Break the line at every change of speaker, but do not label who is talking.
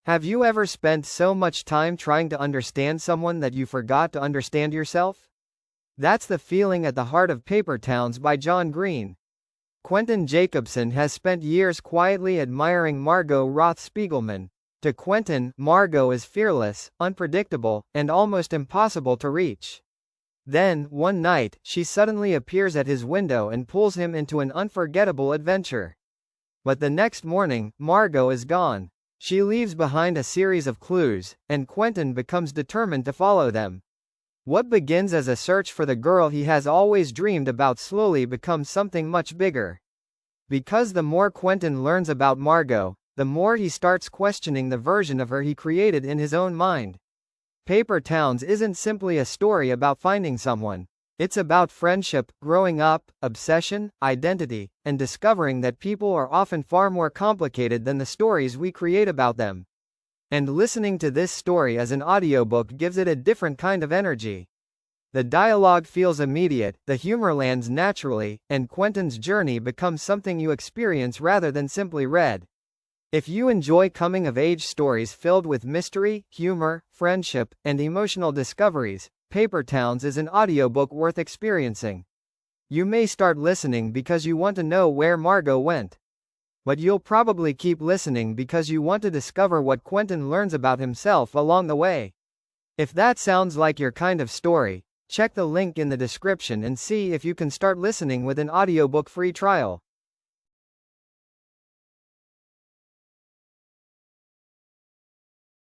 Have you ever spent so much time trying to understand someone that you forgot to understand yourself? That's the feeling at the heart of Paper Towns by John Green. Quentin Jacobsen has spent years quietly admiring Margo Roth Spiegelman. To Quentin, Margo is fearless, unpredictable, and almost impossible to reach. Then, one night, she suddenly appears at his window and pulls him into an unforgettable adventure. But the next morning, Margo is gone. She leaves behind a series of clues, and Quentin becomes determined to follow them. What begins as a search for the girl he has always dreamed about slowly becomes something much bigger. Because the more Quentin learns about Margo, the more he starts questioning the version of her he created in his own mind. Paper Towns isn't simply a story about finding someone. It's about friendship, growing up, obsession, identity, and discovering that people are often far more complicated than the stories we create about them. And listening to this story as an audiobook gives it a different kind of energy. The dialogue feels immediate, the humor lands naturally, and Quentin's journey becomes something you experience rather than simply read. If you enjoy coming-of-age stories filled with mystery, humor, friendship, and emotional discoveries, Paper Towns is an audiobook worth experiencing. You may start listening because you want to know where Margo went. But you'll probably keep listening because you want to discover what Quentin learns about himself along the way. If that sounds like your kind of story, check the link in the description and see if you can start listening with an audiobook free trial.